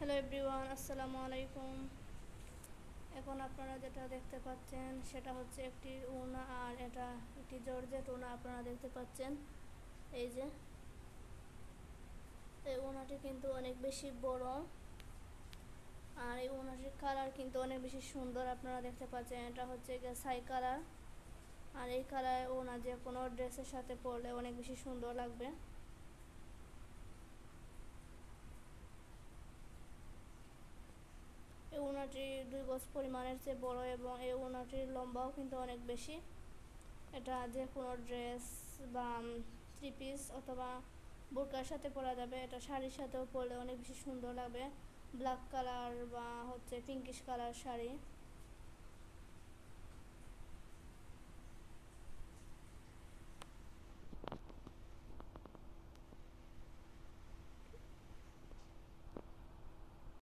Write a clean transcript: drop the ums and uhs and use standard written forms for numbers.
Hello everyone, আসসালামু আলাইকুম। এখন আপনারা যেটা দেখতে পাচ্ছেন সেটা হচ্ছে একটি ওড়না, আর এটা একটি জর্জেট ওড়না আপনারা দেখতে পাচ্ছেন। এই যে এই ওড়নাটি কিন্তু অনেক বেশি বড়, আর এই ওড়নাটির কালার কিন্তু অনেক বেশি সুন্দর। আপনারা দেখতে পাচ্ছেন এটা হচ্ছে ছাই কালার, আর এই কালার ওড়না যে কোনো ড্রেসের সাথে পরলে অনেক বেশি সুন্দর লাগবে। এই ওড়নাটি 2 গজ পরিমাণের চেয়ে বড়, এবং এই ওড়নাটির লম্বাও কিন্তু অনেক বেশি। এটা যে কোনো ড্রেস বা থ্রি পিস অথবা বোরকার সাথে পরা যাবে। এটা শাড়ির সাথেও পরলে অনেক বেশি সুন্দর লাগবে। ব্ল্যাক কালার বা হচ্ছে পিঙ্কিশ কালার শাড়ি।